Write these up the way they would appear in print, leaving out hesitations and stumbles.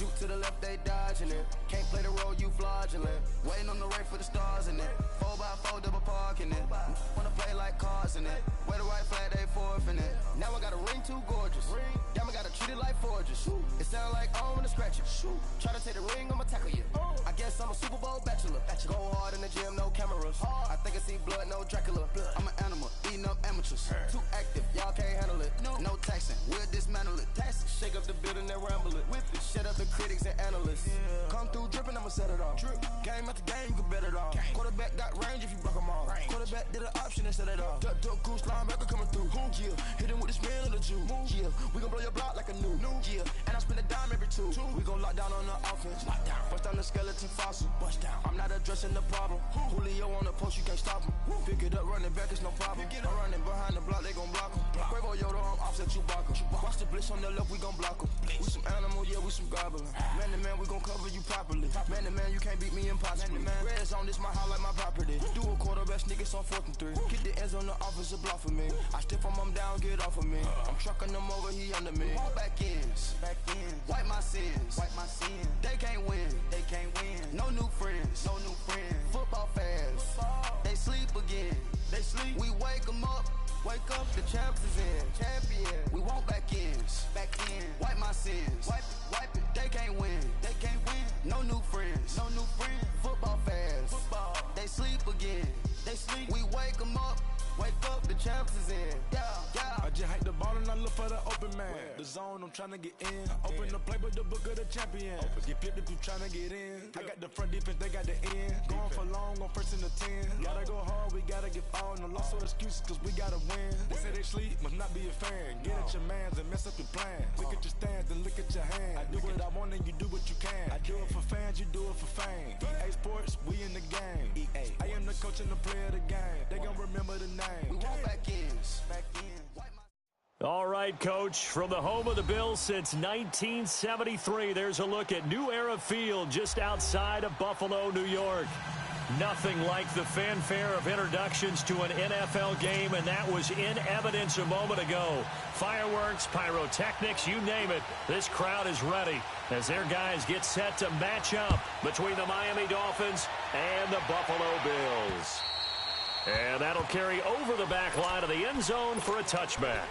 Juke to the left, they dodging it. Can't play the role, you fraudulent. Waiting on the rain for the stars in it. 4x4 double parking it. Wanna play like cars in it. Wear the white flag, they forfeit it. Now I got a ring too gorgeous. Damn, I gotta treat it like forges. It sound like I wanna scratch it. Try to take the ring, I'ma tackle you. I guess I'm a Super Bowl bachelor. Go hard in the gym, no cameras. I think I see blood, no Dracula. I'm an animal, eating up amateurs. Too active, y'all can't handle it. No taxing, we'll dismantle it. Shake up the building and ramble it. Whip it, shut up the critics and analysts. Come through dripping, I'ma set it off. Game after game, you can bet it off. Quarterback got range if you broke them off. Quarterback did an option and set it off. Duck, goose, linebacker coming through. Yeah, hit him with the spin of the Jew. Yeah, we gon' blow your block like a new. Yeah, and I spend a dime every two. We gon' lock down on the offense. Bust down the skeleton fossil. I'm not addressing the problem. Julio on the post, you can't stop him. Pick it up, running back, it's no problem. I'm running behind the block, they gon' block him. Quavo Yoda, I'm offset Chewbacca. Watch the blitz on the left, we gon' block him. We some animal, yeah, we some goblin. Man to man, we gon' cover you properly. Man to man, you can't beat me impossibly. Red zone, this my house like my property. Do a quarterback sneakers on 4th and 3. Kick the ends on the offensive block for me. I stiff him down, get off of me. I'm trucking them over, he under me. Back ends, wipe my sins. They can't win, No new friends, Football fans, they sleep again. We wake them up. Wake up, the champs is in. Champion. We want back ends. Wipe my sins. Wipe it. They can't win. No new friends. Football fans. They sleep again. We wake them up. Wake up, the champs is in. Yeah. I just hike the ball and I look for the open man. The zone, I'm trying to get in. Open the playbook, the book of the champion. Get flipped if you trying to get in. I got the front defense, they got the end. Going for long, on 1st and the 10. Gotta go hard, we gotta get all. No loss or excuses, cause we gotta win. They say they sleep, must not be a fan. Get at your mans and mess up your plan. Look at your stands and look at your hand. I do what I want and you do what you can. I do it for fans, you do it for fame. EA Sports, we in the game. I am the coach and the player of the game. They gon' remember the name. We want back ends. All right, Coach, from the home of the Bills since 1973, there's a look at New Era Field just outside of Buffalo, New York. Nothing like the fanfare of introductions to an NFL game, and that was in evidence a moment ago. Fireworks, pyrotechnics, you name it. This crowd is ready as their guys get set to match up between the Miami Dolphins and the Buffalo Bills. And that'll carry over the back line of the end zone for a touchback.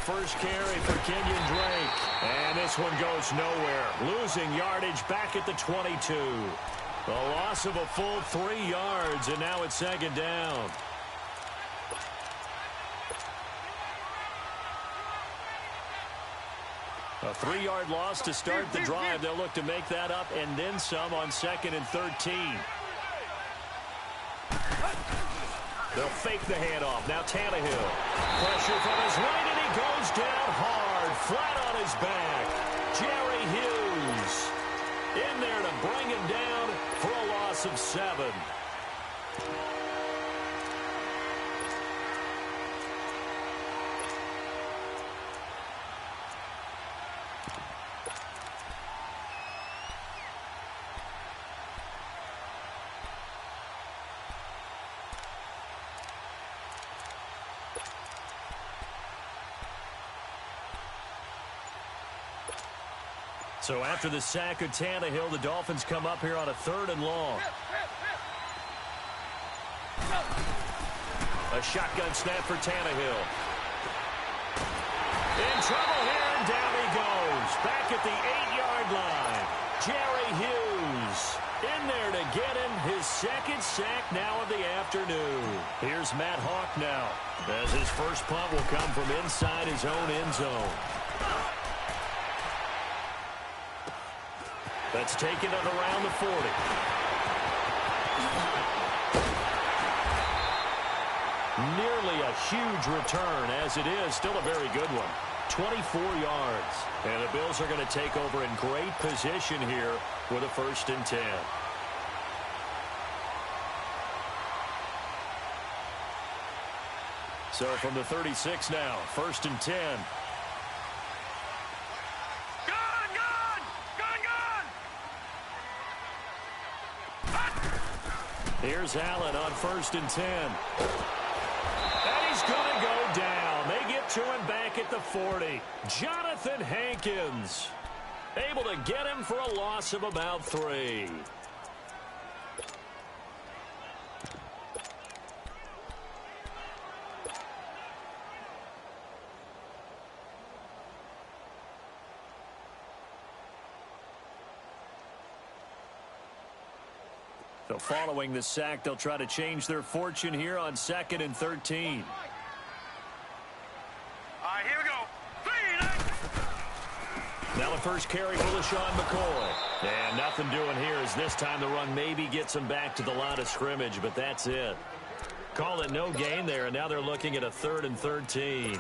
First carry for Kenyon Drake. And this one goes nowhere. Losing yardage back at the 22. A loss of a full 3 yards, and now it's 2nd down. A 3-yard loss to start the drive. They'll look to make that up and then some on 2nd and 13. They'll fake the handoff. Now Tannehill. Pressure from his right, and he goes down hard, flat on his back. Jerry Hughes in there to bring him down for a loss of 7. So after the sack of Tannehill, the Dolphins come up here on a 3rd and long. A shotgun snap for Tannehill. In trouble here, and down he goes. Back at the 8-yard line. Jerry Hughes in there to get him his 2nd sack now of the afternoon. Here's Matt Hawk now, as his first punt will come from inside his own end zone. That's taken at around the 40. Nearly a huge return, as it is still a very good one. 24 yards. And the Bills are going to take over in great position here with a 1st and 10. So from the 36 now, 1st and 10. Here's Allen on 1st and 10. And he's going to go down. They get to him back at the 40. Jonathan Hankins able to get him for a loss of about 3. So following the sack, they'll try to change their fortune here on 2nd and 13. All right, here we go. Now the first carry for LaShawn McCoy. And nothing doing here as this time the run maybe gets them back to the line of scrimmage, but that's it. Call it no gain there, and now they're looking at a 3rd and 13.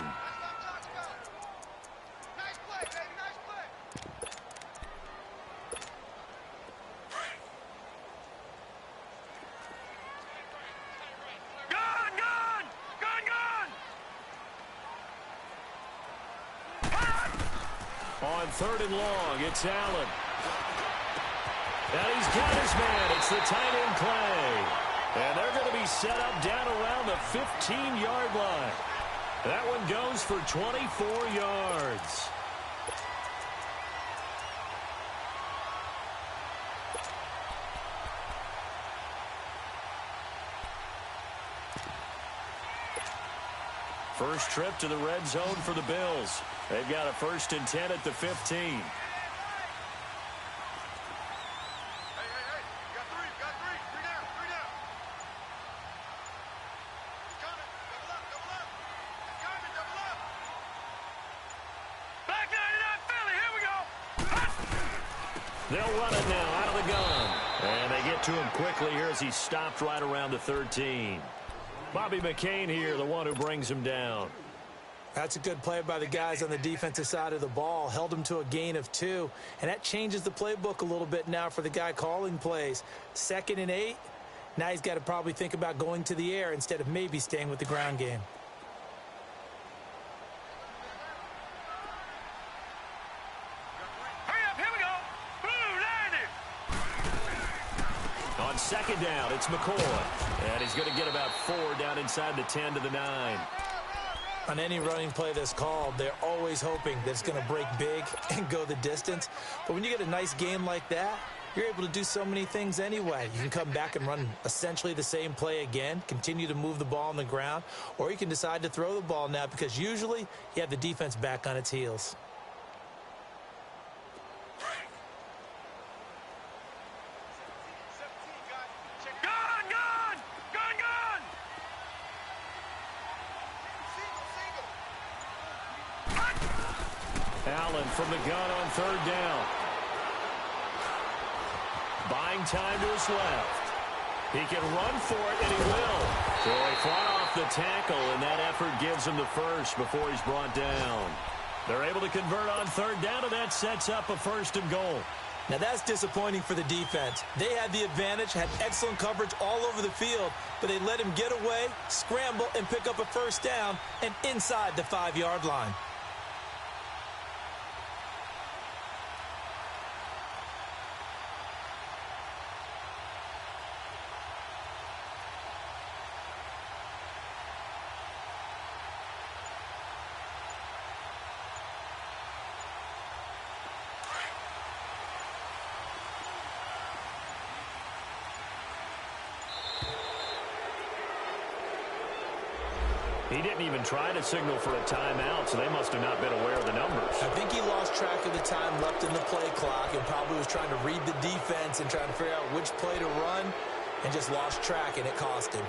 On 3rd and long, it's Allen. And he's got his man. It's the tight end play. And they're going to be set up down around the 15-yard line. That one goes for 24 yards. First trip to the red zone for the Bills. They've got a 1st and 10 at the 15. Hey, got three. Three down. Coming. Double up. Coming, double up. Back 99 Philly, here we go. They'll run it now out of the gun. And they get to him quickly here as he stopped right around the 13. Bobby McCain here, the one who brings him down. That's a good play by the guys on the defensive side of the ball. Held him to a gain of 2. And that changes the playbook a little bit now for the guy calling plays. 2nd and 8. Now he's got to probably think about going to the air instead of maybe staying with the ground game. Hurry up, here we go. Blue, 90. On 2nd down, it's McCoy. And he's going to get about 4 down inside the 10 to the 9. On any running play that's called, they're always hoping that it's going to break big and go the distance. But when you get a nice game like that, you're able to do so many things anyway. You can come back and run essentially the same play again, continue to move the ball on the ground, or you can decide to throw the ball now because usually you have the defense back on its heels. Allen from the gun on 3rd down. Buying time to his left. He can run for it, and he will. So he fought off the tackle, and that effort gives him the first before he's brought down. They're able to convert on 3rd down, and that sets up a 1st and goal. Now that's disappointing for the defense. They had the advantage, had excellent coverage all over the field, but they let him get away, scramble, and pick up a 1st down, and inside the 5-yard line. He didn't even try to signal for a timeout, so they must have not been aware of the numbers. I think he lost track of the time left in the play clock and probably was trying to read the defense and trying to figure out which play to run and just lost track, and it cost him.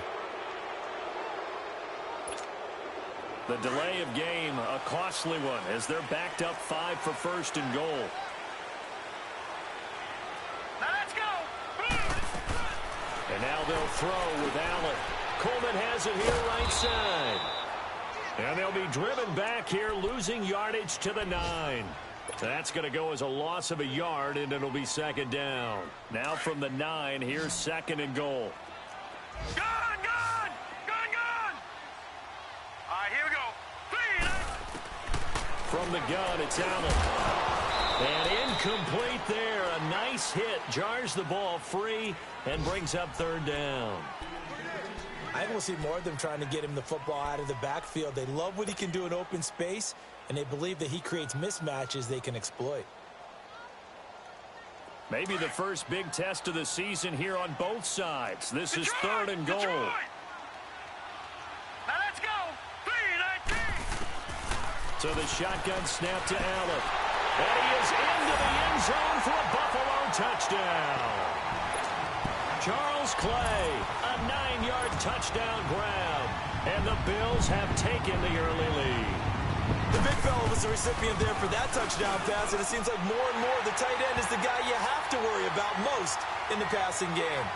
The delay of game, a costly one, as they're backed up 5 for 1st and goal. Now let's go. And now they'll throw with Allen. Coleman has it here right side. And they'll be driven back here, losing yardage to the 9. That's going to go as a loss of a yard, and it'll be second down. Now from the 9, here's second and goal. Gone! All right, here we go. 3 and out. From the gun, it's Allen. And incomplete there. A nice hit. Jars the ball free and brings up third down. I think we'll see more of them trying to get him the football out of the backfield. They love what he can do in open space, and they believe that he creates mismatches they can exploit. Maybe the first big test of the season here on both sides. This is third and goal. Detroit. Now let's go. 3 and 19. So the shotgun snap to Allen. And he is into the end zone for a Buffalo touchdown. Charles Clay, a 9-yard touchdown grab. And the Bills have taken the early lead. The big fella was the recipient there for that touchdown pass, and it seems like more and more the tight end is the guy you have to worry about most in the passing game.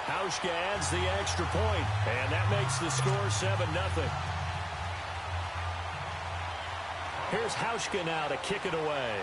Hauschka adds the extra point, and that makes the score 7-0. Here's Hauschka now to kick it away.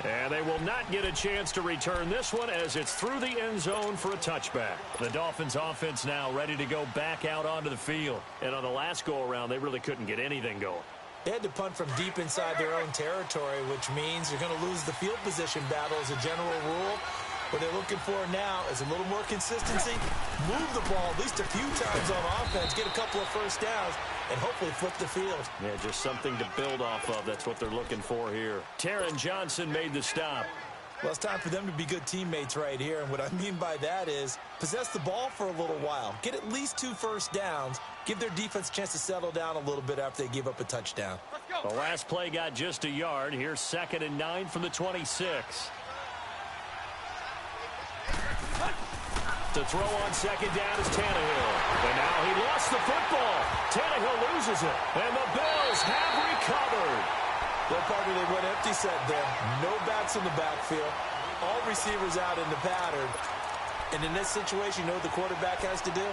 And they will not get a chance to return this one as it's through the end zone for a touchback. The Dolphins offense now ready to go back out onto the field. And on the last go-around, they really couldn't get anything going. They had to punt from deep inside their own territory, which means you're going to lose the field position battle as a general rule. What they're looking for now is a little more consistency, move the ball at least a few times on offense, get a couple of first downs, and hopefully flip the field. Yeah, just something to build off of. That's what they're looking for here. Taron Johnson made the stop. Well, it's time for them to be good teammates right here, and what I mean by that is possess the ball for a little while, get at least 2 first downs, give their defense a chance to settle down a little bit after they give up a touchdown. The last play got just a yard. Here's 2nd and 9 from the 26. To throw on 2nd down is Tannehill. And now he lost the football. Tannehill loses it. And the Bills have recovered. Well, partner, they went empty set there. No backs in the backfield. All receivers out in the pattern. And in this situation, you know what the quarterback has to do?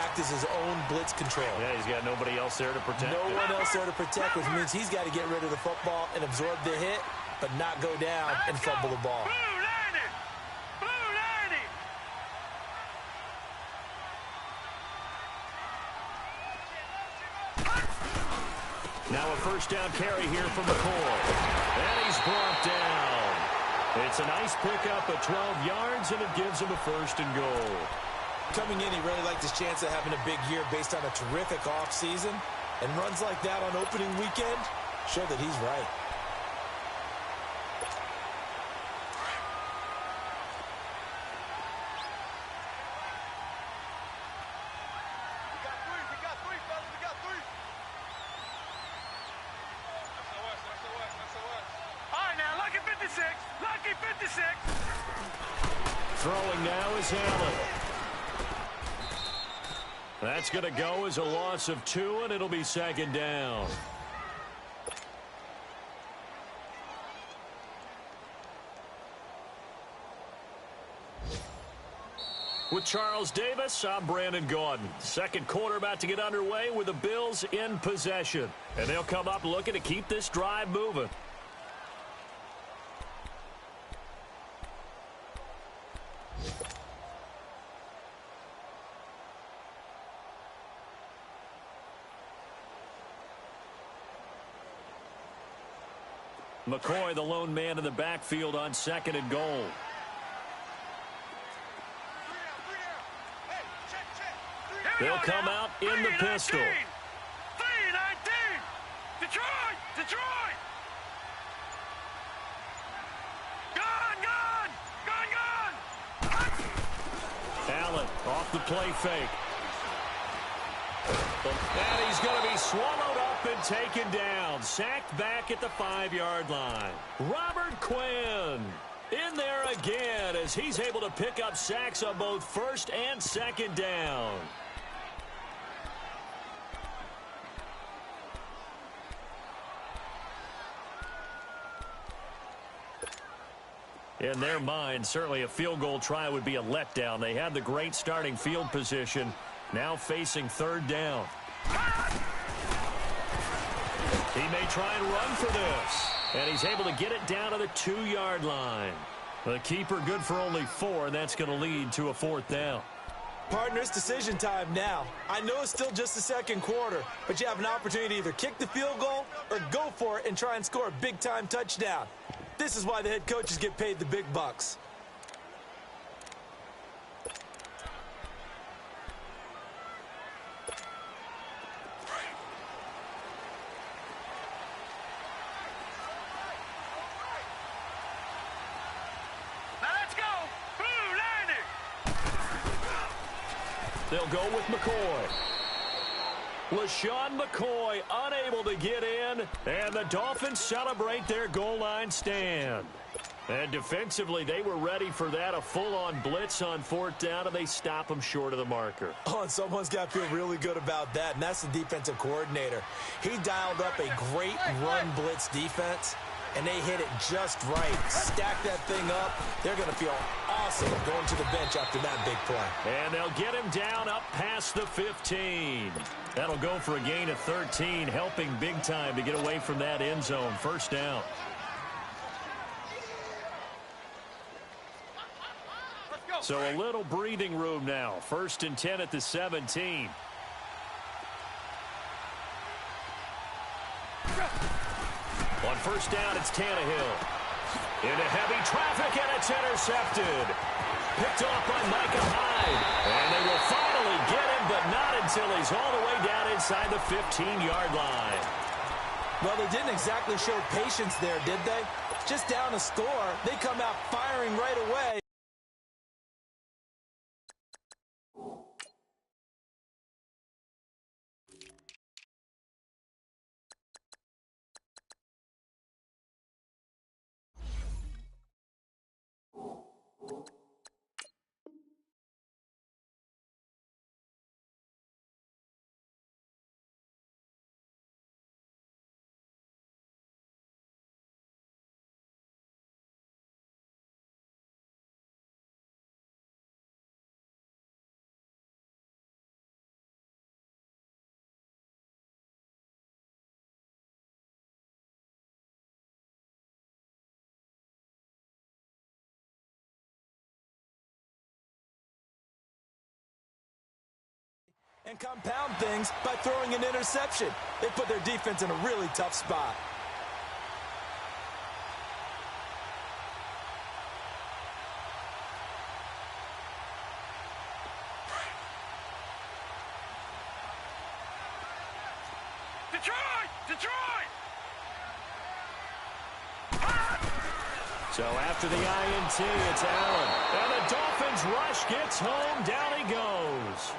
Act as his own blitz control. Yeah, he's got nobody else there to protect. No one else there to protect, which means he's got to get rid of the football and absorb the hit, but not go down and fumble the ball. Now a first down carry here from McCoy. And he's brought down. It's a nice pickup of 12 yards, and it gives him a 1st and goal. Coming in, he really liked his chance of having a big year based on a terrific offseason. And runs like that on opening weekend show that he's right. Lucky 56. Throwing now is Allen. That's going to go as a loss of 2, and it'll be 2nd down. With Charles Davis, I'm Brandon Gaudin. Second quarter about to get underway with the Bills in possession. And they'll come up looking to keep this drive moving. McCoy, the lone man in the backfield on 2nd and goal. They'll come out in the pistol. 3-19. Detroit! Detroit! Gone! Allen off the play fake. And he's going to be swallowed up and taken down. Sacked back at the 5-yard line. Robert Quinn in there again as he's able to pick up sacks on both 1st and 2nd down. In their mind, certainly a field goal try would be a letdown. They had the great starting field position, now facing third down. He may try and run for this, and he's able to get it down to the 2-yard line. The keeper good for only 4, and that's going to lead to a 4th down. Partner, it's decision time now. I know it's still just the second quarter, but you have an opportunity to either kick the field goal or go for it and try and score a big-time touchdown. This is why the head coaches get paid the big bucks. They'll go with McCoy. LaShawn McCoy unable to get in, and the Dolphins celebrate their goal line stand. And defensively, they were ready for that, a full-on blitz on 4th down, and they stop them short of the marker. Oh, and someone's got to feel really good about that, and that's the defensive coordinator. He dialed up a great run blitz defense, and they hit it just right. Stack that thing up. They're going to feel awesome going to the bench after that big play. And they'll get him down up past the 15. That'll go for a gain of 13, helping big time to get away from that end zone. First down. So a little breathing room now. 1st and 10 at the 17. On first down, it's Tannehill. Into heavy traffic, and it's intercepted. Picked off by Micah Hyde. And they will finally get him, but not until he's all the way down inside the 15-yard line. Well, they didn't exactly show patience there, did they? Just down a score, they come out firing right away. And compound things by throwing an interception. They put their defense in a really tough spot. Detroit! So after the INT, it's Allen. And the Dolphins rush gets home. Down he goes.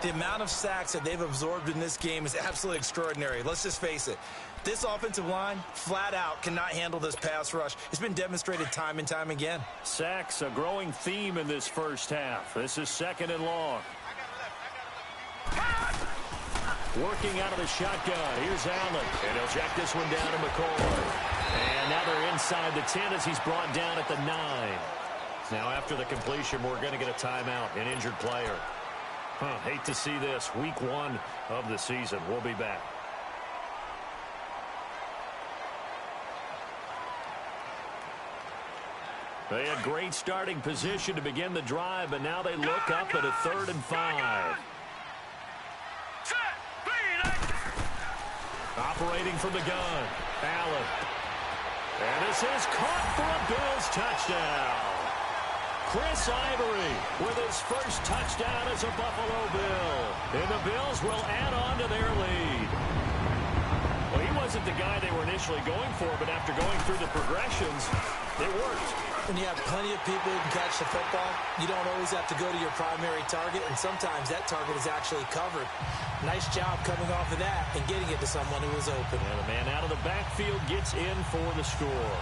The amount of sacks that they've absorbed in this game is absolutely extraordinary. Let's just face it. This offensive line, flat out, cannot handle this pass rush. It's been demonstrated time and time again. Sacks, a growing theme in this first half. This is 2nd and long. Working out of the shotgun. Here's Allen. And he'll check this one down to McCoy. And now they're inside the 10 as he's brought down at the 9. Now after the completion, we're going to get a timeout, an injured player. Hate to see this. Week 1 of the season. We'll be back. They had great starting position to begin the drive, but now they look up at a 3rd and 5. Operating from the gun, Allen. And this is caught for a Bills touchdown. Chris Ivory with his first touchdown as a Buffalo Bill. And the Bills will add on to their lead. Well, he wasn't the guy they were initially going for, but after going through the progressions, it worked. When you have plenty of people who can catch the football, you don't always have to go to your primary target, and sometimes that target is actually covered. Nice job coming off of that and getting it to someone who was open. And the man out of the backfield gets in for the score.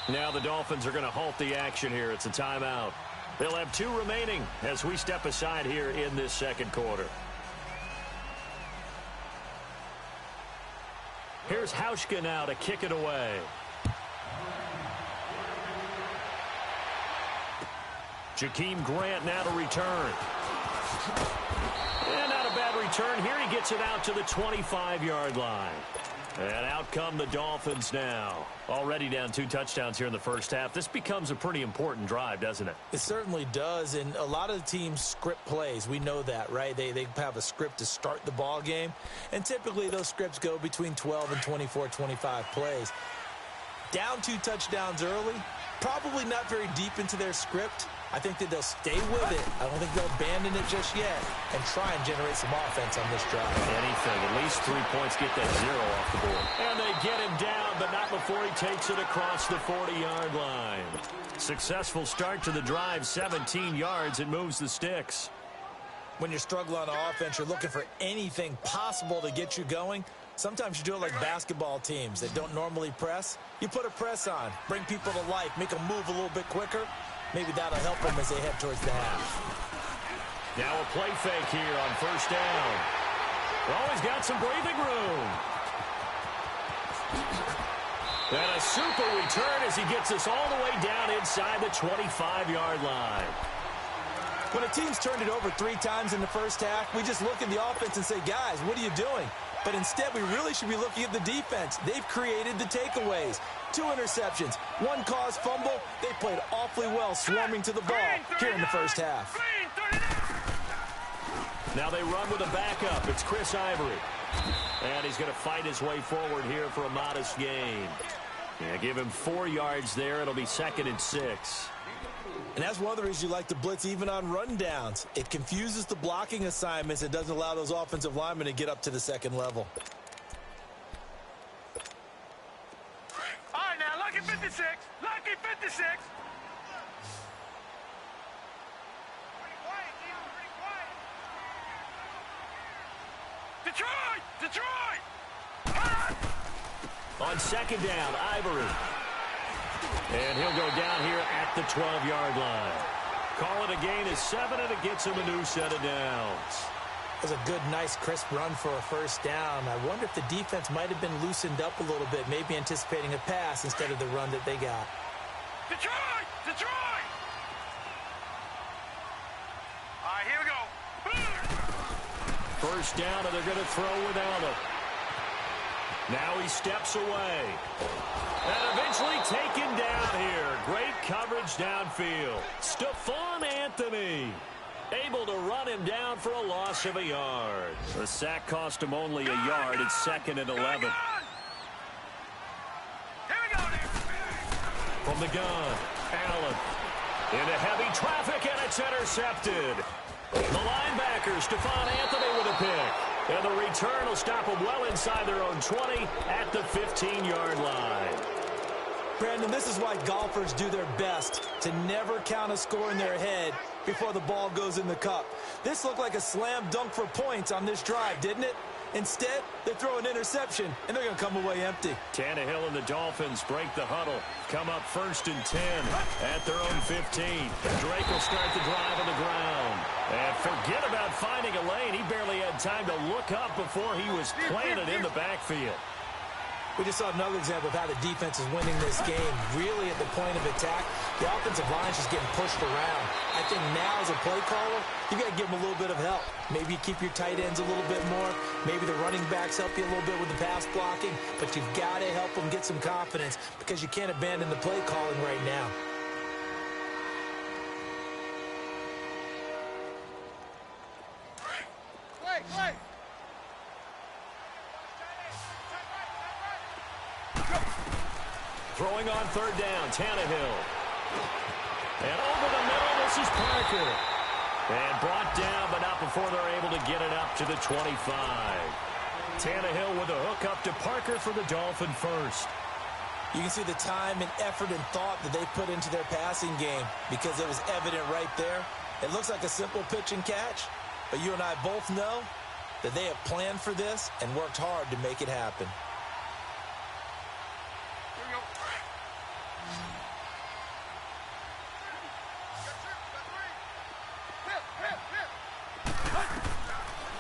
Now the Dolphins are going to halt the action here. It's a timeout. They'll have 2 remaining as we step aside here in this second quarter. Here's Hauschka now to kick it away. Jakeem Grant now to return. And not a bad return. Here he gets it out to the 25-yard line. And out come the Dolphins now. Already down 2 touchdowns here in the first half. This becomes a pretty important drive, doesn't it? It certainly does, and a lot of the teams script plays. We know that, right? They have a script to start the ball game, and typically those scripts go between 12 and 24, 25 plays. Down 2 touchdowns early, probably not very deep into their script. I think that they'll stay with it. I don't think they'll abandon it just yet and try and generate some offense on this drive. Anything. At least 3 points, get that 0 off the board. And they get him down, but not before he takes it across the 40-yard line. Successful start to the drive, 17 yards, and moves the sticks. When you're struggling on offense, you're looking for anything possible to get you going. Sometimes you do it like basketball teams that don't normally press. You put a press on, bring people to life, make them move a little bit quicker. Maybe that'll help them as they head towards the half. Now a play fake here on first down. Oh, he's got some breathing room. And a super return as he gets us all the way down inside the 25-yard line. When a team's turned it over 3 times in the first half, we just look at the offense and say, guys, what are you doing? But instead, we really should be looking at the defense. They've created the takeaways. 2 interceptions, 1 caused fumble. They played awfully well swarming to the ball here in the first half. Now they run with a backup. It's Chris Ivory. And he's going to fight his way forward here for a modest gain. Yeah, give him 4 yards there. It'll be 2nd and 6. And that's one of the reasons you like to blitz even on rundowns. It confuses the blocking assignments. It doesn't allow those offensive linemen to get up to the second level. All right, now, lucky 56. Lucky 56. Pretty quiet, Neil. Pretty quiet. Detroit! Detroit! On 2nd down, Ivory. And he'll go down here at the 12-yard line. Call it a gain of 7, and it gets him a new set of downs. That was a good, nice, crisp run for a first down. I wonder if the defense might have been loosened up a little bit, maybe anticipating a pass instead of the run that they got. Detroit! Detroit! All right, here we go. First down, and they're going to throw without him. Now he steps away. And eventually taken down here. Great coverage downfield. Stephon Anthony able to run him down for a loss of a yard. The sack cost him only a yard. It's 2nd and 11. Here we go. From the gun, Allen into heavy traffic, and it's intercepted. The linebacker, Stephon Anthony, with a pick. And the return will stop them well inside their own 20 at the 15-yard line. Brandon, this is why golfers do their best to never count a score in their head before the ball goes in the cup. This looked like a slam dunk for points on this drive, didn't it? Instead, they throw an interception, and they're going to come away empty. Tannehill and the Dolphins break the huddle. Come up 1st and 10 at their own 15. Drake will start the drive on the ground. And forget about finding a lane. He barely had time to look up before he was planted in the backfield. We just saw another example of how the defense is winning this game. Really at the point of attack, the offensive line is just getting pushed around. I think now as a play caller, you got to give them a little bit of help. Maybe you keep your tight ends a little bit more. Maybe the running backs help you a little bit with the pass blocking. But you've got to help them get some confidence because you can't abandon the play calling right now. Wait. Throwing on 3rd down, Tannehill. And over the middle, this is Parker. And brought down, but not before they're able to get it up to the 25. Tannehill with a hook up to Parker for the Dolphin first. You can see the time and effort and thought that they put into their passing game because it was evident right there. It looks like a simple pitch and catch, but you and I both know that they have planned for this and worked hard to make it happen. Here we go.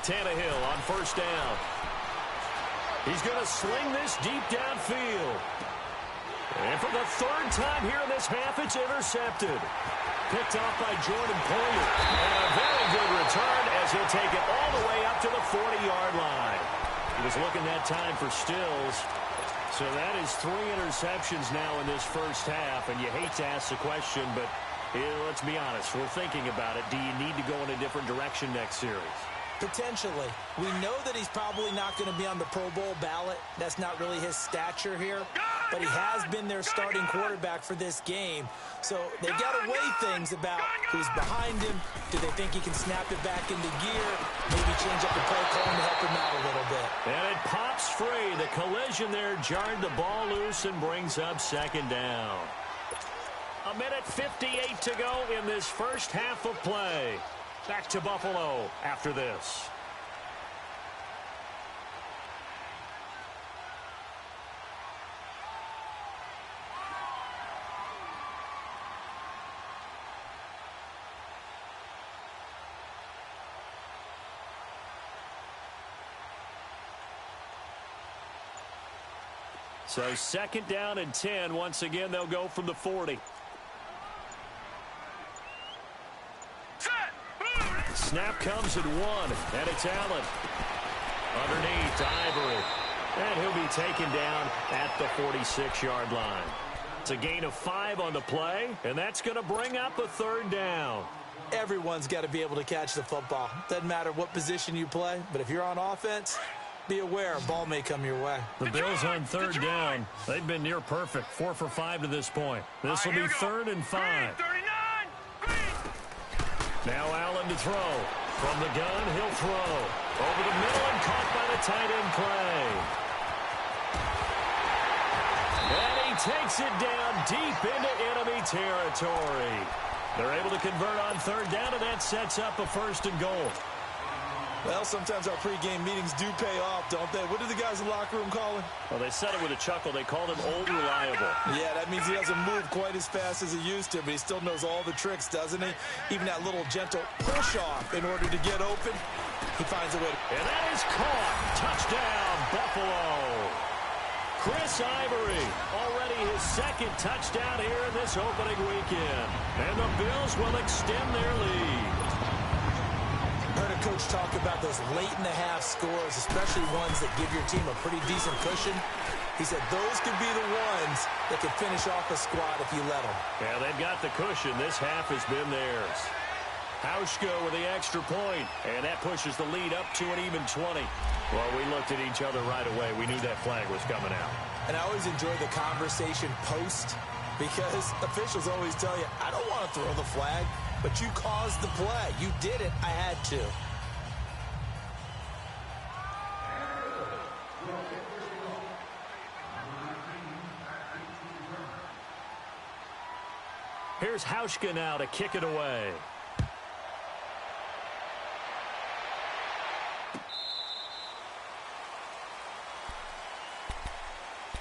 Tannehill on first down. He's going to sling this deep downfield. And for the third time here in this half, it's intercepted. Picked off by Jordan Poyer. And a very good return as he'll take it all the way up to the 40-yard line. He was looking that time for Stills. So that is 3 interceptions now in this first half. And you hate to ask the question, but let's be honest. We're thinking about it. Do you need to go in a different direction next series? Potentially. We know that he's probably not going to be on the Pro Bowl ballot. That's not really his stature here. But he has been their starting quarterback for this game. So they've got to weigh things about who's behind him. Do they think he can snap it back into gear? Maybe change up the play calling to help him out a little bit. And it pops free. The collision there jarred the ball loose and brings up second down. 1:58 to go in this first half of play. Back to Buffalo after this. So second down and 10. Once again, they'll go from the 40. Snap comes at 1, and it's Allen. Underneath to Ivory. And he'll be taken down at the 46-yard line. It's a gain of 5 on the play, and that's going to bring up a third down. Everyone's got to be able to catch the football. Doesn't matter what position you play, but if you're on offense, be aware a ball may come your way. The Bills on third down. They've been near perfect, 4 for 5 to this point. This will be 3rd and 5. Now Allen to throw. From the gun, he'll throw. Over the middle and caught by the tight end play. And he takes it down deep into enemy territory. They're able to convert on third down, and that sets up a 1st and goal. Well, sometimes our pregame meetings do pay off, don't they? What do the guys in the locker room call him? Well, they said it with a chuckle. They called him Old Reliable. Yeah, that means he doesn't move quite as fast as he used to, but he still knows all the tricks, doesn't he? Even that little gentle push-off in order to get open, he finds a way. And that is caught. Touchdown, Buffalo. Chris Ivory, already his 2nd touchdown here in this opening weekend. And the Bills will extend their lead. Heard a coach talk about those late-in-the-half scores, especially ones that give your team a pretty decent cushion. He said those could be the ones that could finish off a squad if you let them. Yeah, they've got the cushion. This half has been theirs. Hauschka with the extra point, and that pushes the lead up to an even 20. Well, we looked at each other right away. We knew that flag was coming out. And I always enjoy the conversation post, because officials always tell you, I don't want to throw the flag, but you caused the play. You did it. I had to. Here's Hauschka now to kick it away.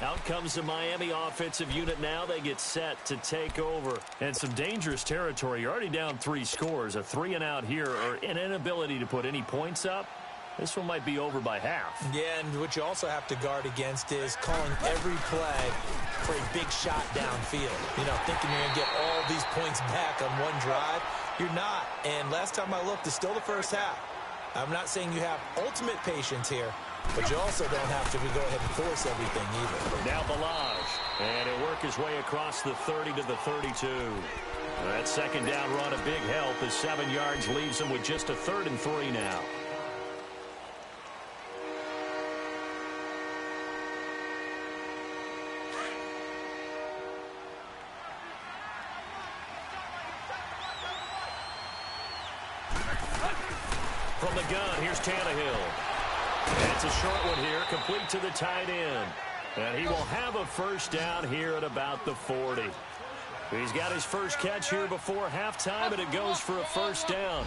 Out comes the Miami offensive unit now. They get set to take over. And some dangerous territory. You're already down 3 scores. A 3-and-out here, or an inability to put any points up. This one might be over by half. Yeah, and what you also have to guard against is calling every play for a big shot downfield. You know, thinking you're going to get all these points back on one drive. You're not. And last time I looked, it's still the first half. I'm not saying you have ultimate patience here, but you also don't have to go ahead and force everything either. Now Balazs, and he'll work his way across the 30 to the 32. That second down run, a big help as 7 yards leaves him with just a 3rd and 3 now. From the gun, here's Tannehill. It's a short one here, complete to the tight end. And he will have a first down here at about the 40. He's got his first catch here before halftime, and it goes for a first down.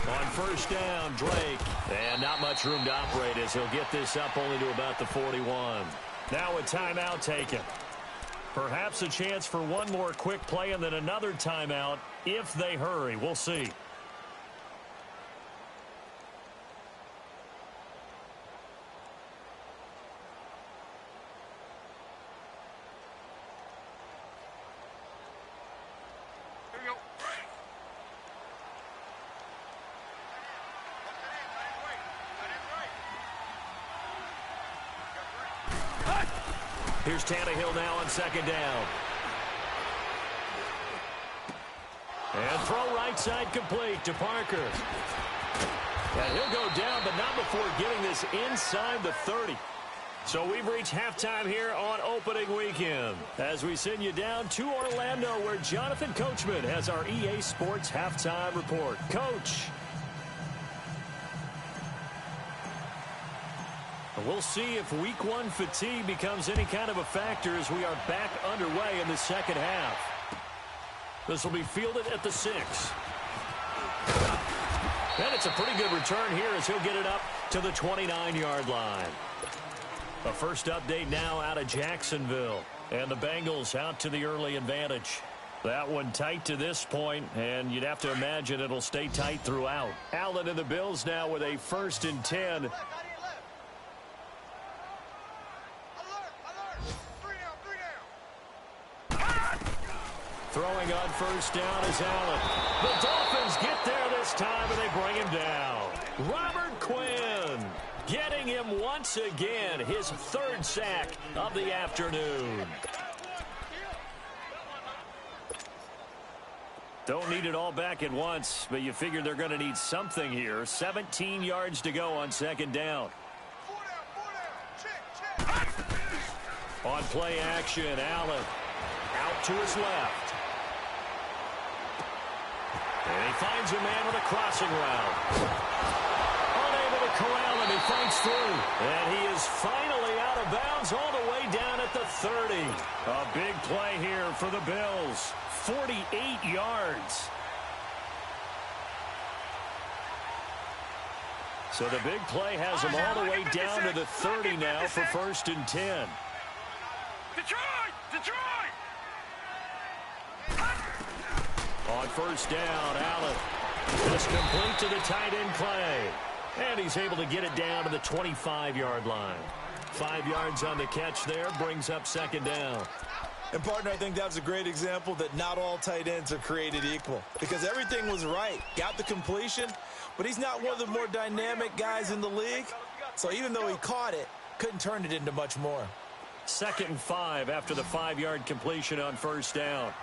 On first down, Drake. And not much room to operate as he'll get this up only to about the 41. Now a timeout taken. Perhaps a chance for one more quick play and then another timeout if they hurry. We'll see. Here's Tannehill now on second down. And throw right side complete to Parker. And he'll go down, but not before getting this inside the 30. So we've reached halftime here on opening weekend as we send you down to Orlando where Jonathan Coachman has our EA Sports halftime report. Coach. We'll see if week one fatigue becomes any kind of a factor as we are back underway in the second half. This will be fielded at the 6. And it's a pretty good return here as he'll get it up to the 29-yard line. A first update now out of Jacksonville. And the Bengals out to the early advantage. That one tight to this point, and you'd have to imagine it'll stay tight throughout. Allen and the Bills now with a 1st and 10. Throwing on first down is Allen. The Dolphins get there this time, and they bring him down. Robert Quinn getting him once again, his 3rd sack of the afternoon. Don't need it all back at once, but you figure they're going to need something here. 17 yards to go on second down. On play action, Allen out to his left. And he finds a man with a crossing route. Unable to corral him, he fights through. And he is finally out of bounds all the way down at the 30. A big play here for the Bills. 48 yards. So the big play has him all the way down to the 30 now for 1st and 10. Detroit! On first down, Allen just complete to the tight end Clay. And he's able to get it down to the 25-yard line. 5 yards on the catch there, brings up second down. And, partner, I think that was a great example that not all tight ends are created equal. Because everything was right. Got the completion, but he's not one of the more dynamic guys in the league. So even though he caught it, couldn't turn it into much more. 2nd and 5 after the 5-yard completion on first down.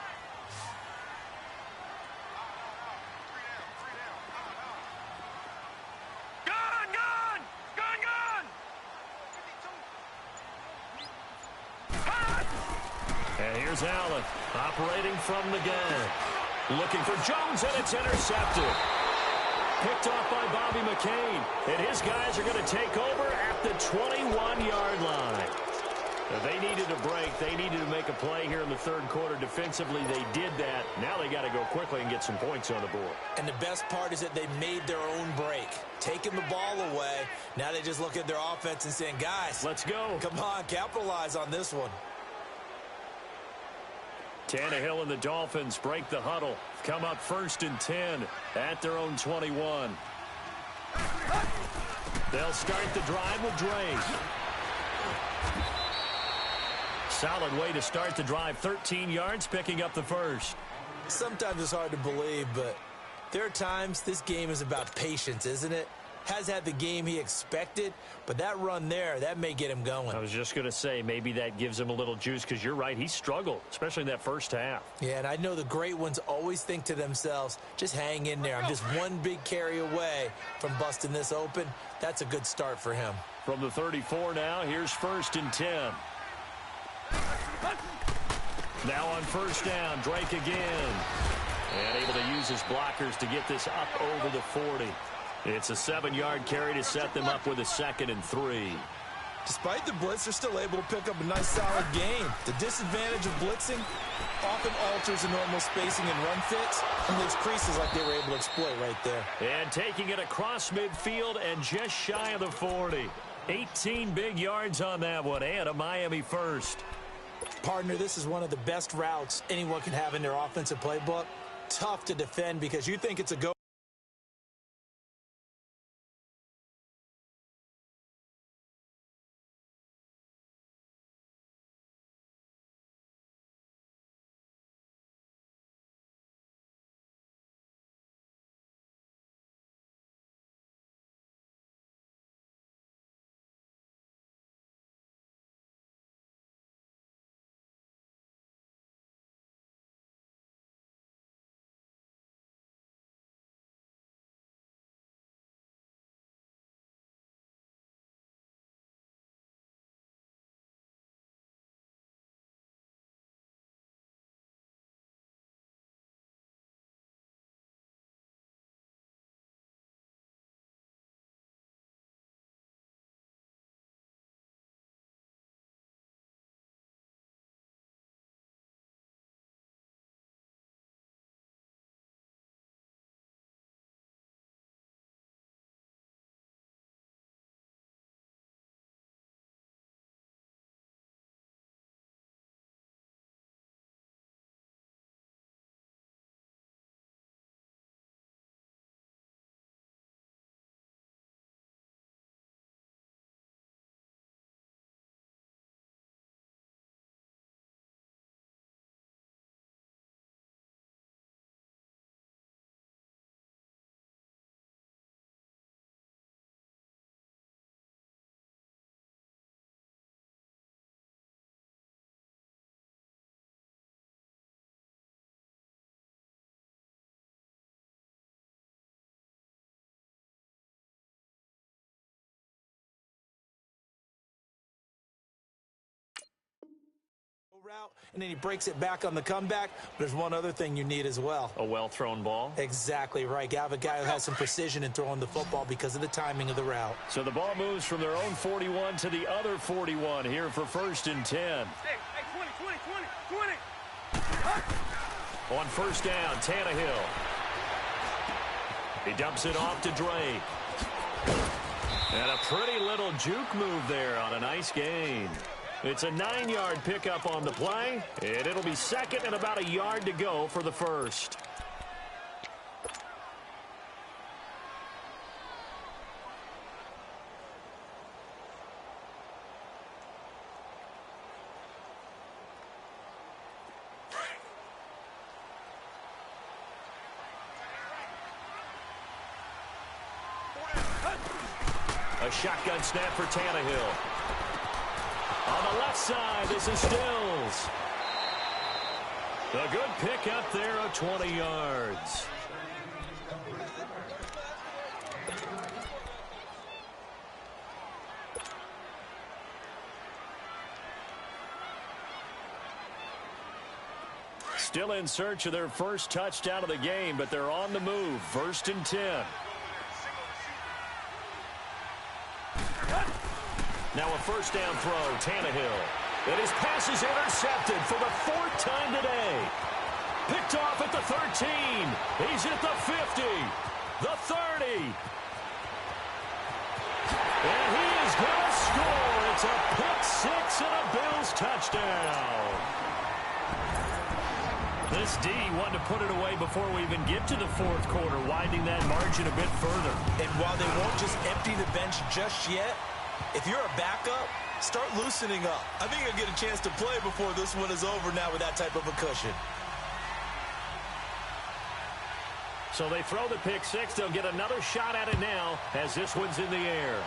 And here's Allen operating from the gun. Looking for Jones, and it's intercepted. Picked off by Bobby McCain. And his guys are going to take over at the 21-yard line. They needed a break. They needed to make a play here in the 3rd quarter. Defensively, they did that. Now they got to go quickly and get some points on the board. And the best part is that they made their own break. Taking the ball away. Now they just look at their offense and saying, guys, let's go. Come on, capitalize on this one. Tannehill and the Dolphins break the huddle. Come up 1st and 10 at their own 21. They'll start the drive with Dre. Solid way to start the drive. 13 yards, picking up the first. Sometimes it's hard to believe, but there are times this game is about patience, isn't it? Has had the game he expected, but that run there, that may get him going. I was just going to say, maybe that gives him a little juice, because you're right, he struggled, especially in that first half. Yeah, and I know the great ones always think to themselves, just hang in there. I'm just one big carry away from busting this open. That's a good start for him. From the 34 now, here's 1st and 10. Now on first down, Drake again. And able to use his blockers to get this up over the 40. It's a 7-yard carry to set them up with a 2nd and 3. Despite the blitz, they're still able to pick up a nice solid gain. The disadvantage of blitzing often alters the normal spacing and run fits and leaves creases like they were able to exploit right there. And taking it across midfield and just shy of the 40. 18 big yards on that one, and a Miami first. Partner, this is one of the best routes anyone can have in their offensive playbook. tough to defend because you think it's a go. Route, and then he breaks it back on the comeback. There's one other thing you need as well. A well-thrown ball. Exactly right. You have a guy who has some precision in throwing the football because of the timing of the route. So the ball moves from their own 41 to the other 41 here for 1st and 10. Hey, 20. On 1st down, Tannehill. He dumps it off to Drake. And a pretty little juke move there on a nice gain. It's a 9-yard pickup on the play, and it'll be 2nd and about a yard to go for the 1st. A shotgun snap for Tannehill. On the left side, this is Stills. A good pickup there of 20 yards. Still in search of their first touchdown of the game, but they're on the move. 1st and 10. Now a 1st down throw, Tannehill. And his pass is intercepted for the 4th time today. Picked off at the 13. He's at the 50. The 30. And he is going to score. It's a pick 6 and a Bills touchdown. This D wanted to put it away before we even get to the 4th quarter, widening that margin a bit further. And while they won't just empty the bench just yet, if you're a backup, start loosening up. I think you'll get a chance to play before this one is over now with that type of a cushion. So they throw the pick 6. They'll get another shot at it now as this one's in the air.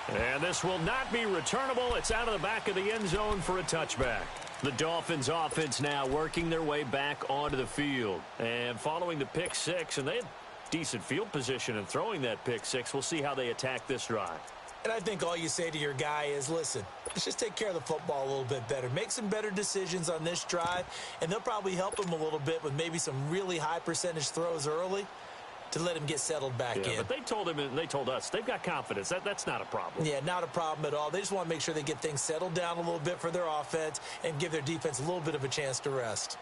And this will not be returnable. It's out of the back of the end zone for a touchback. The Dolphins offense now working their way back onto the field. And following the pick 6, and they had decent field position and throwing that pick 6. We'll see how they attack this drive. And I think all you say to your guy is, listen, let's just take care of the football a little bit better. Make some better decisions on this drive, and they'll probably help him a little bit with maybe some really high percentage throws early to let him get settled back in. But they told him and they told us they've got confidence. That's not a problem. Yeah, not a problem at all. They just want to make sure they get things settled down a little bit for their offense and give their defense a little bit of a chance to rest.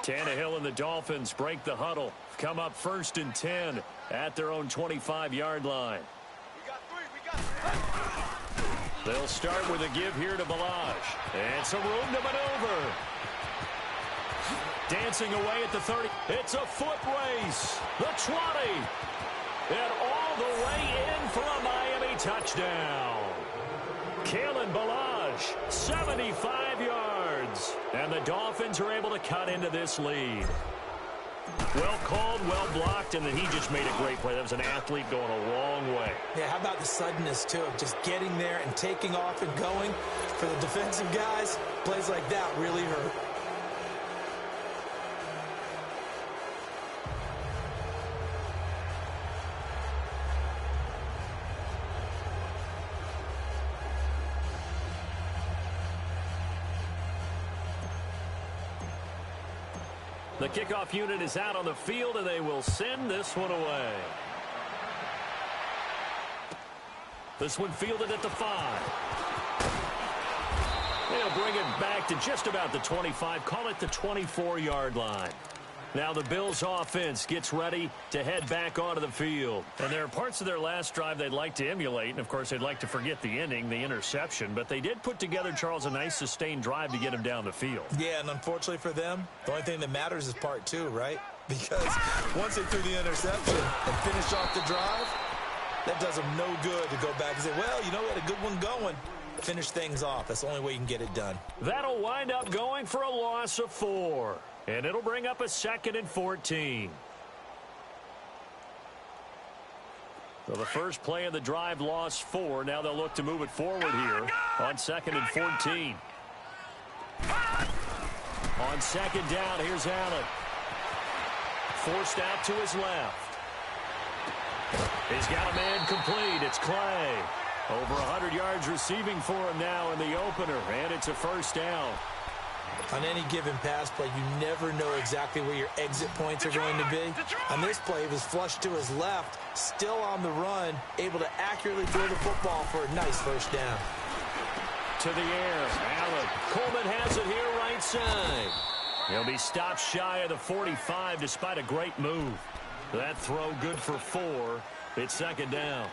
Tannehill and the Dolphins break the huddle. Come up 1st and 10 at their own 25-yard line. We got 3. They'll start with a give here to Balaj. And some room to maneuver. Dancing away at the 30. It's a foot race. The 20. And all the way in for a Miami touchdown. Kalen Balaj, 75 yards. And the Dolphins are able to cut into this lead. Well called, well blocked, and then he just made a great play. That was an athlete going a long way. Yeah, how about the suddenness, too, of just getting there and taking off and going? For the defensive guys, plays like that really hurt. The kickoff unit is out on the field, and they will send this one away. This one fielded at the 5. They'll bring it back to just about the 25. Call it the 24-yard line. Now the Bills offense gets ready to head back onto the field. And there are parts of their last drive they'd like to emulate. And, of course, they'd like to forget the ending, the interception. But they did put together, Charles, a nice sustained drive to get him down the field. Yeah, and unfortunately for them, the only thing that matters is part 2, right? Because once they threw the interception and finished off the drive, that does them no good to go back and say, well, you know, we had a good one going. Finish things off. That's the only way you can get it done. That'll wind up going for a loss of 4. And it'll bring up a 2nd and 14. So the first play of the drive lost 4. Now they'll look to move it forward here on 2nd and 14. On 2nd down, here's Allen. Forced out to his left. He's got a man complete. It's Clay. Over 100 yards receiving for him now in the opener. And it's a first down. On any given pass play, you never know exactly where your exit points are going to be. On this play, he was flushed to his left, still on the run, able to accurately throw the football for a nice first down. To the air, Allen. Coleman has it here right side. He'll be stopped shy of the 45 despite a great move. That throw good for 4. It's 2nd down.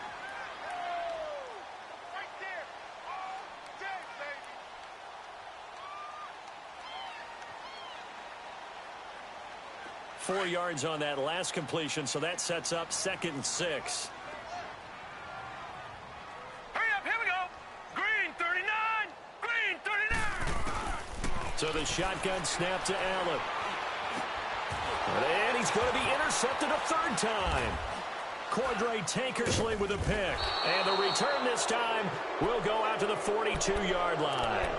4 yards on that last completion, so that sets up 2nd and 6. Hurry up, here we go. Green 39, green 39. So the shotgun snap to Allen. And he's going to be intercepted a 3rd time. Cordray Tankersley with a pick. And the return this time will go out to the 42-yard line.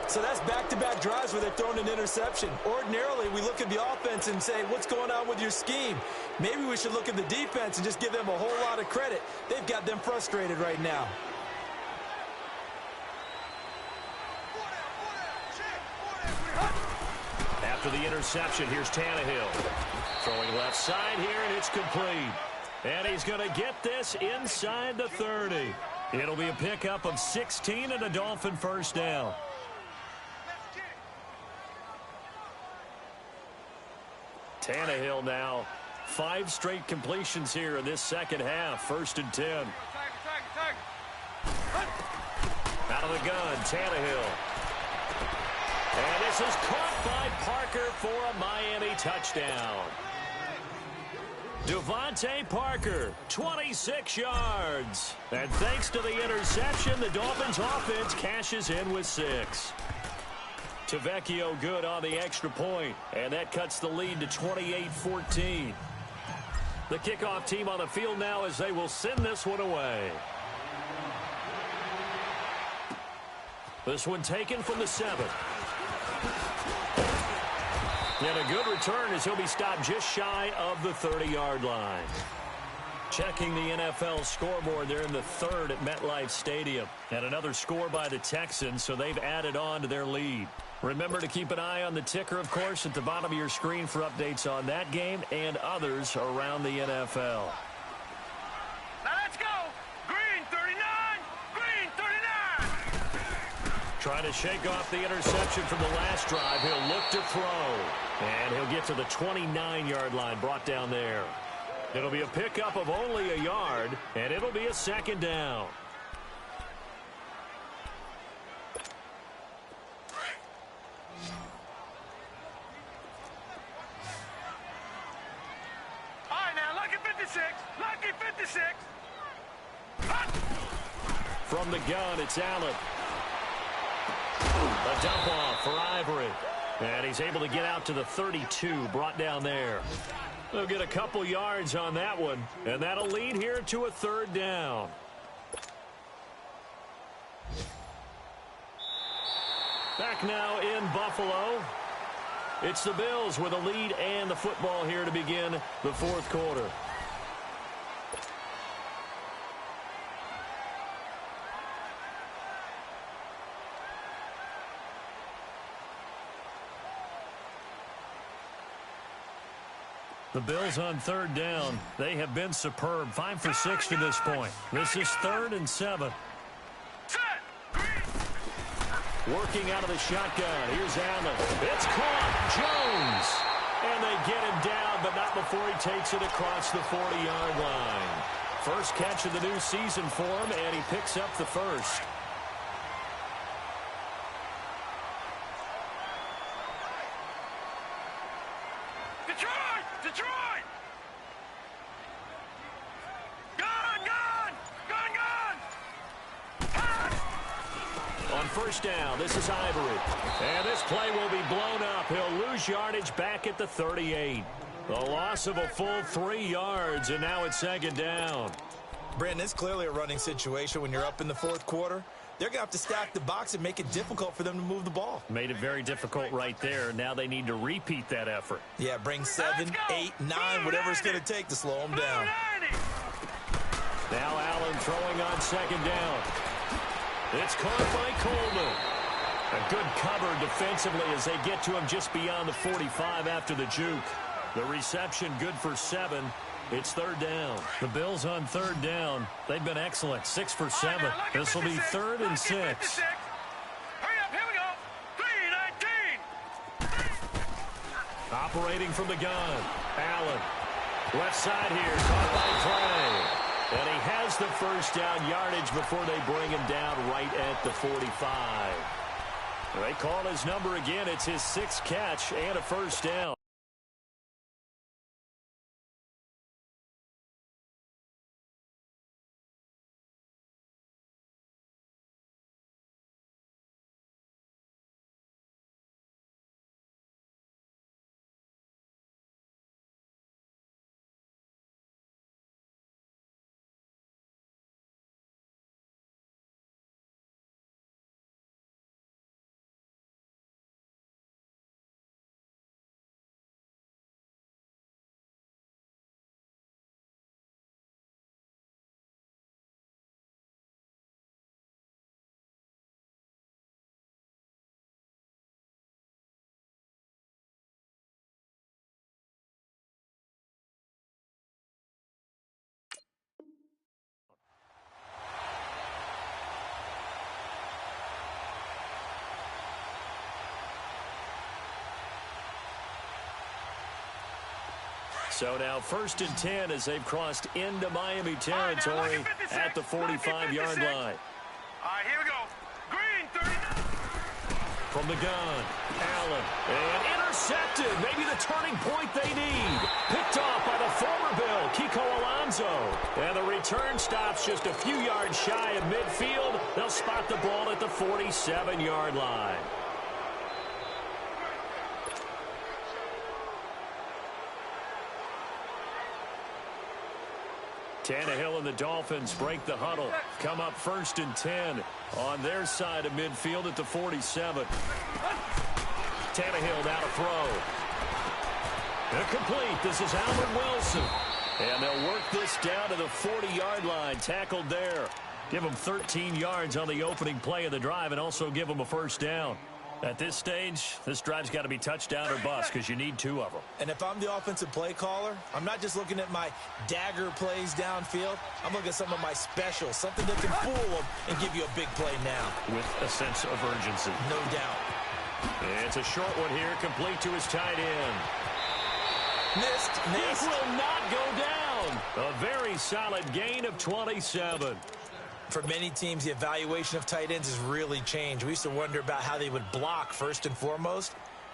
So that's back-to-back drives where they're throwing an interception. Ordinarily, we look at the offense and say, what's going on with your scheme? Maybe we should look at the defense and just give them a whole lot of credit. They've got them frustrated right now. After the interception, here's Tannehill. Throwing left side here, and it's complete. And he's going to get this inside the 30. It'll be a pickup of 16 and a Dolphin first down. Tannehill now 5 straight completions here in this second half. 1st and 10. Out of the gun, Tannehill. And this is caught by Parker for a Miami touchdown. Devontae Parker, 26 yards. And thanks to the interception, the Dolphins offense cashes in with 6. Tavecchio good on the extra point, and that cuts the lead to 28-14. The kickoff team on the field now as they will send this one away. This one taken from the 7. And a good return as he'll be stopped just shy of the 30-yard line. Checking the NFL scoreboard, they're in the 3rd at MetLife Stadium. And another score by the Texans, so they've added on to their lead. Remember to keep an eye on the ticker, of course, at the bottom of your screen for updates on that game and others around the NFL. Now let's go. Green 39, green 39. Trying to shake off the interception from the last drive. He'll look to throw. And he'll get to the 29-yard line, brought down there. It'll be a pickup of only a yard, and it'll be a 2nd down. From the gun, it's Allen. A dump off for Ivory. And he's able to get out to the 32, brought down there. They'll get a couple yards on that one, and that'll lead here to a 3rd down. Back now in Buffalo. It's the Bills with a lead and the football here to begin the 4th quarter. The Bills on 3rd down. They have been superb. 5 for 6 to this point. This is 3rd and 7. Working out of the shotgun. Here's Allen. It's caught. Jones. And they get him down, but not before he takes it across the 40-yard line. First catch of the new season for him, and he picks up the first. Detroit! Gun! On 1st down, this is Ivory. And this play will be blown up. He'll lose yardage back at the 38. The loss of a full 3 yards, and now it's 2nd down. Brandon, it's clearly a running situation when you're up in the 4th quarter. They're going to have to stack the box and make it difficult for them to move the ball. Made it very difficult right there. Now they need to repeat that effort. Yeah, bring 7, 8, 9, whatever it's going to take to slow them down. Now Allen throwing on 2nd down. It's caught by Coleman. A good cover defensively as they get to him just beyond the 45 after the juke. The reception good for 7. It's 3rd down. The Bills on 3rd down. They've been excellent. 6 for 7. This will be 3rd and 6. Hurry up, here we go. 3-19. Operating from the gun. Allen. Left side here. Caught by Clay. And he has the first down yardage before they bring him down right at the 45. They call his number again. It's his 6th catch and a first down. So now 1st and 10 as they've crossed into Miami territory at the 45-yard line. All right, here we go. Green, 39. From the gun, Allen. And intercepted. Maybe the turning point they need. Picked off by the former Bill, Kiko Alonso. And the return stops just a few yards shy of midfield. They'll spot the ball at the 47-yard line. Tannehill and the Dolphins break the huddle. Come up 1st and 10 on their side of midfield at the 47. Tannehill now to throw. Incomplete. This is Albert Wilson. And they'll work this down to the 40-yard line. Tackled there. Give them 13 yards on the opening play of the drive and also give them a first down. At this stage, this drive's got to be touchdown or bust because you need 2 of them. And if I'm the offensive play caller, I'm not just looking at my dagger plays downfield. I'm looking at some of my specials, something that can fool them and give you a big play now. With a sense of urgency. No doubt. It's a short one here, complete to his tight end. Missed. He will not go down. A very solid gain of 27. For many teams, the evaluation of tight ends has really changed. We used to wonder about how they would block first and foremost.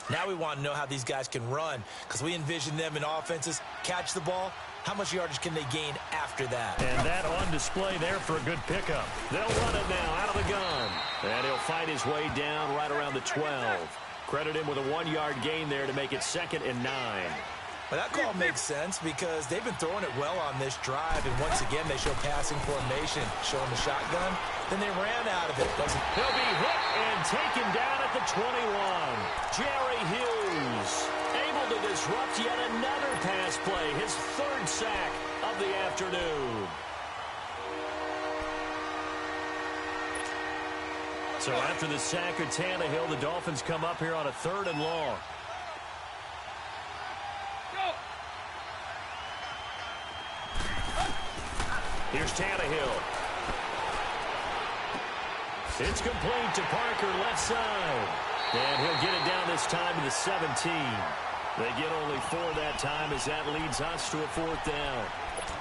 Now we want to know how these guys can run because we envision them in offenses, catch the ball. How much yardage can they gain after that? And that on display there for a good pickup. They'll run it his way down right around the 12. Credit him with a 1-yard gain there to make it 2nd and 9. Well, that call makes sense because they've been throwing it well on this drive, and once again, they show passing formation, showing the shotgun. Then they ran out of it. He'll be hit and taken down at the 21. Jerry Hughes able to disrupt yet another pass play, his 3rd sack of the afternoon. So after the sack of Tannehill, the Dolphins come up here on a 3rd and long. Here's Tannehill. It's complete to Parker, left side. And he'll get it down this time to the 17. They get only 4 that time as that leads us to a 4th down.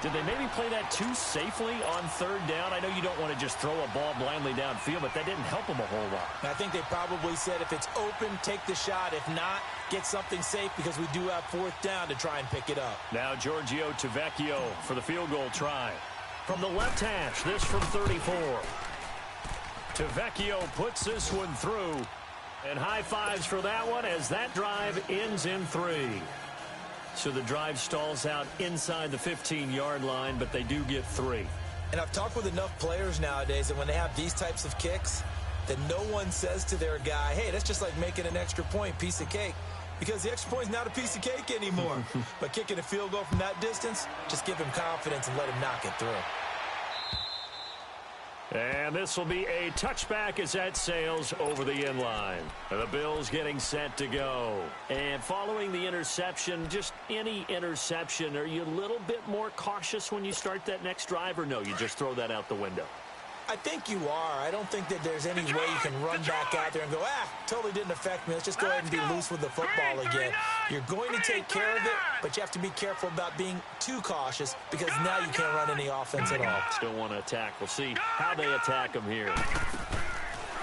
Did they maybe play that too safely on 3rd down? I know you don't want to just throw a ball blindly downfield, but that didn't help them a whole lot. I think they probably said if it's open, take the shot. If not, get something safe because we do have 4th down to try and pick it up. Now Giorgio Tavecchio for the field goal try. From the left hash, this from 34. Tavecchio puts this one through. And high fives for that one as that drive ends in 3. So the drive stalls out inside the 15-yard line, but they do get 3. And I've talked with enough players nowadays that when they have these types of kicks, that no one says to their guy, hey, that's just like making an extra point, piece of cake. Because the extra point is not a piece of cake anymore. But kicking a field goal from that distance, just give him confidence and let him knock it through. And this will be a touchback as that sails over the end line. The Bills getting set to go. And following the interception, just any interception, are you a little bit more cautious when you start that next drive, or no, you just throw that out the window? I think you are. I don't think that there's any way you can run back out there and go, totally didn't affect me. Let's just go ahead and be loose with the football again. You're going to take care of it, but you have to be careful about being too cautious because now you can't run any offense at all. Still want to attack. We'll see how they attack him here.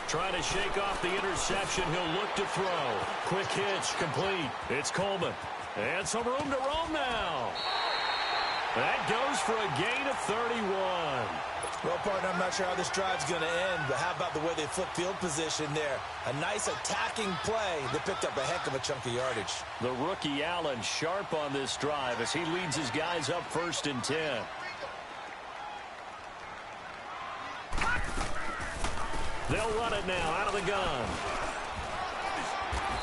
Trying to shake off the interception. He'll look to throw. Quick hitch, complete. It's Coleman. And some room to roam now. That goes for a gain of 31. Well, partner, I'm not sure how this drive's going to end, but how about the way they flip field position there? A nice attacking play that picked up a heck of a chunk of yardage. The rookie Allen sharp on this drive as he leads his guys up 1st and 10. They'll run it now out of the gun.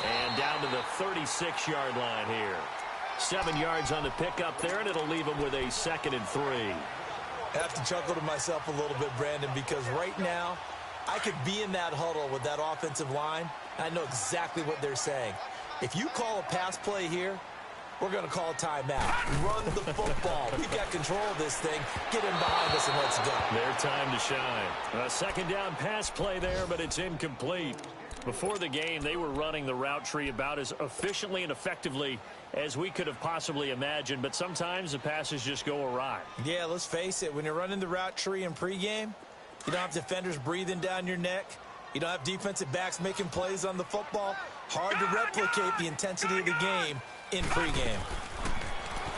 And down to the 36-yard line here. 7 yards on the pickup there, and it'll leave them with a 2nd and 3. I have to chuckle to myself a little bit, Brandon, because right now I could be in that huddle with that offensive line. I know exactly what they're saying. If you call a pass play here, we're going to call a timeout. Run the football. We've got control of this thing. Get in behind us and let's go. Their time to shine. A 2nd down pass play there, but it's incomplete. Before the game, they were running the route tree about as efficiently and effectively as we could have possibly imagined, but sometimes the passes just go awry. Yeah, let's face it. When you're running the route tree in pregame, you don't have defenders breathing down your neck. You don't have defensive backs making plays on the football. Hard to replicate the intensity of the game in pregame.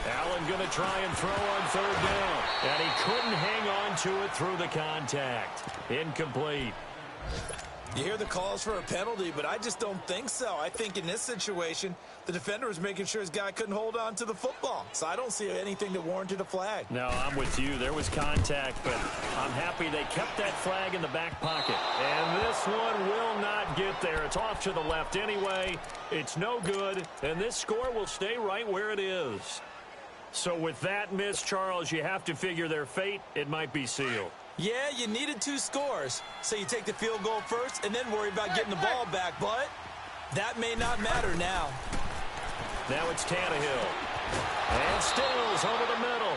Allen going to try and throw on 3rd down, and he couldn't hang on to it through the contact. Incomplete. You hear the calls for a penalty, but I just don't think so. I think in this situation, the defender was making sure his guy couldn't hold on to the football. So I don't see anything that warranted a flag. No, I'm with you. There was contact, but I'm happy they kept that flag in the back pocket. And this one will not get there. It's off to the left anyway. It's no good, and this score will stay right where it is. So with that miss, Charles, you have to figure their fate. It might be sealed. Yeah, you needed 2 scores, so you take the field goal first and then worry about getting the ball back, but that may not matter now. Now it's Tannehill. And Stills over the middle.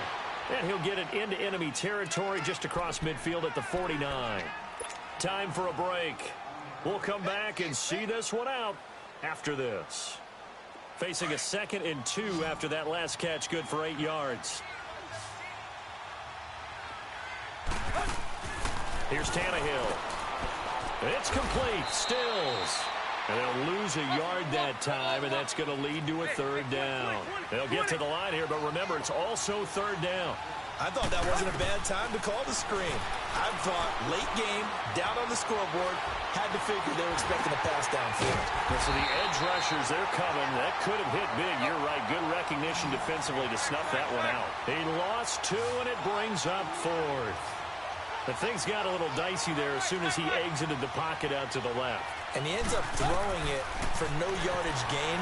And he'll get it into enemy territory just across midfield at the 49. Time for a break. We'll come back and see this one out after this. Facing a 2nd and 2 after that last catch, good for 8 yards. Here's Tannehill. It's complete. Stills. And they'll lose a yard that time, and that's going to lead to a 3rd down. They'll get to the line here, but remember, it's also 3rd down. I thought that wasn't a bad time to call the screen. I thought late game, down on the scoreboard, Had to figure they were expecting a pass downfield. So the edge rushers, they're coming. That could have hit big. You're right. Good recognition defensively to snuff that one out. He lost 2, and it brings up 4th. But things got a little dicey there as soon as he exited the pocket out to the left. And he ends up throwing it for no yardage gain.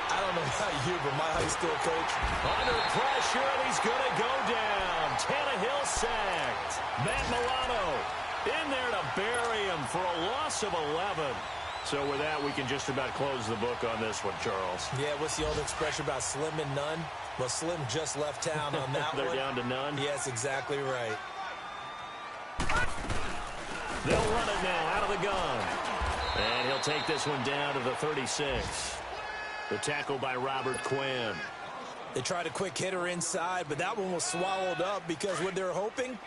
I don't know about you, but my high school coach. Under pressure, and he's going to go down. Tannehill sacked. Matt Milano in there to bury him for a loss of 11. So with that, we can just about close the book on this one, Charles. Yeah, what's the old expression about slim and none? Well, Slim just left town on that They're one. down to none? Yes, exactly right. They'll run it now out of the gun. And he'll take this one down to the 36. The tackle by Robert Quinn. They tried a quick hitter inside, but that one was swallowed up because what they're hoping,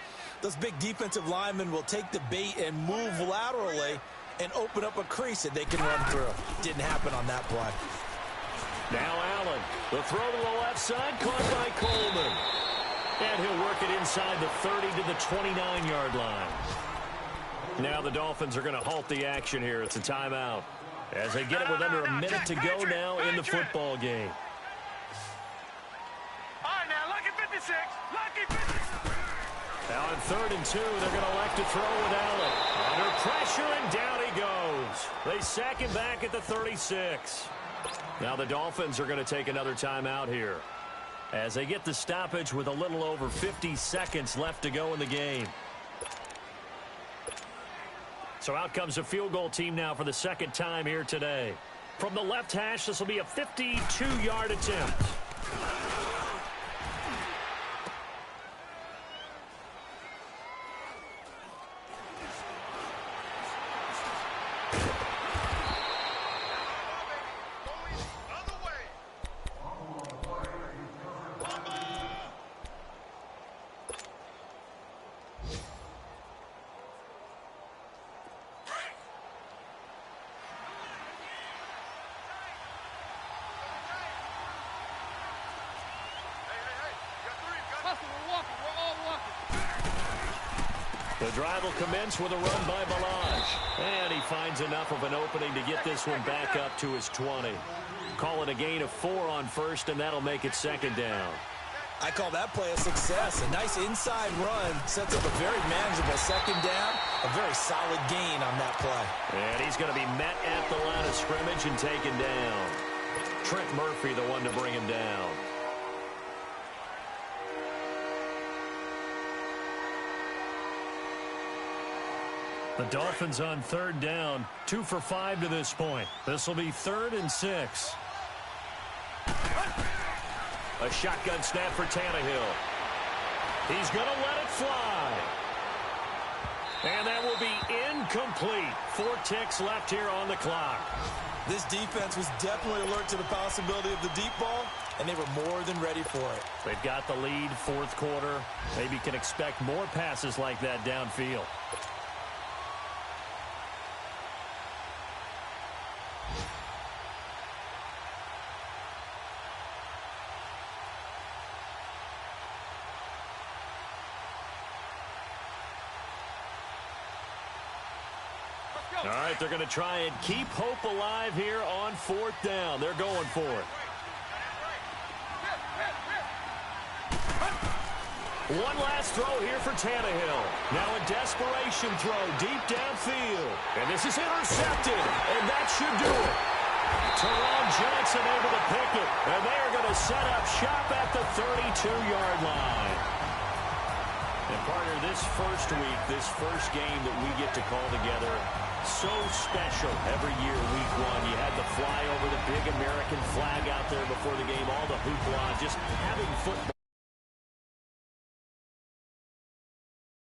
those big defensive linemen will take the bait and move laterally and open up a crease that they can run through. Didn't happen on that play. Now Allen. The throw to the left side, caught by Coleman. And he'll work it inside the 30 to the 29-yard line. Now the Dolphins are going to halt the action here. It's a timeout. As they get it with under a minute to go now in the football game. All right, now, lucky 56. Lucky 56. Now on 3rd and 2, they're going to elect to throw with Allen. Under pressure, and down he goes. They sack him back at the 36. Now the Dolphins are going to take another timeout here as they get the stoppage with a little over 50 seconds left to go in the game. So out comes a field goal team now for the second time here today. From the left hash, this will be a 52-yard attempt. The drive will commence with a run by Balaj. And he finds enough of an opening to get this one back up to his 20. Call it a gain of 4 on 1st, and that'll make it 2nd down. I call that play a success. A nice inside run sets up a very manageable 2nd down. A very solid gain on that play. And he's going to be met at the line of scrimmage and taken down. Trent Murphy, the one to bring him down. The Dolphins on 3rd down, 2 for 5 to this point. This will be 3rd and 6. A shotgun snap for Tannehill. He's going to let it fly. And that will be incomplete. 4 ticks left here on the clock. This defense was definitely alert to the possibility of the deep ball, and they were more than ready for it. They've got the lead, 4th quarter. Maybe can expect more passes like that downfield. All right, they're going to try and keep hope alive here on 4th down. They're going for it. One last throw here for Tannehill. Now a desperation throw deep downfield. And this is intercepted, and that should do it. Teron Johnson able to pick it, and they are going to set up shop at the 32-yard line. And partner, this first week, this first game that we get to call together, so special every year, week 1. You had the flyover, the big American flag out there before the game, all the hoopla, just having football.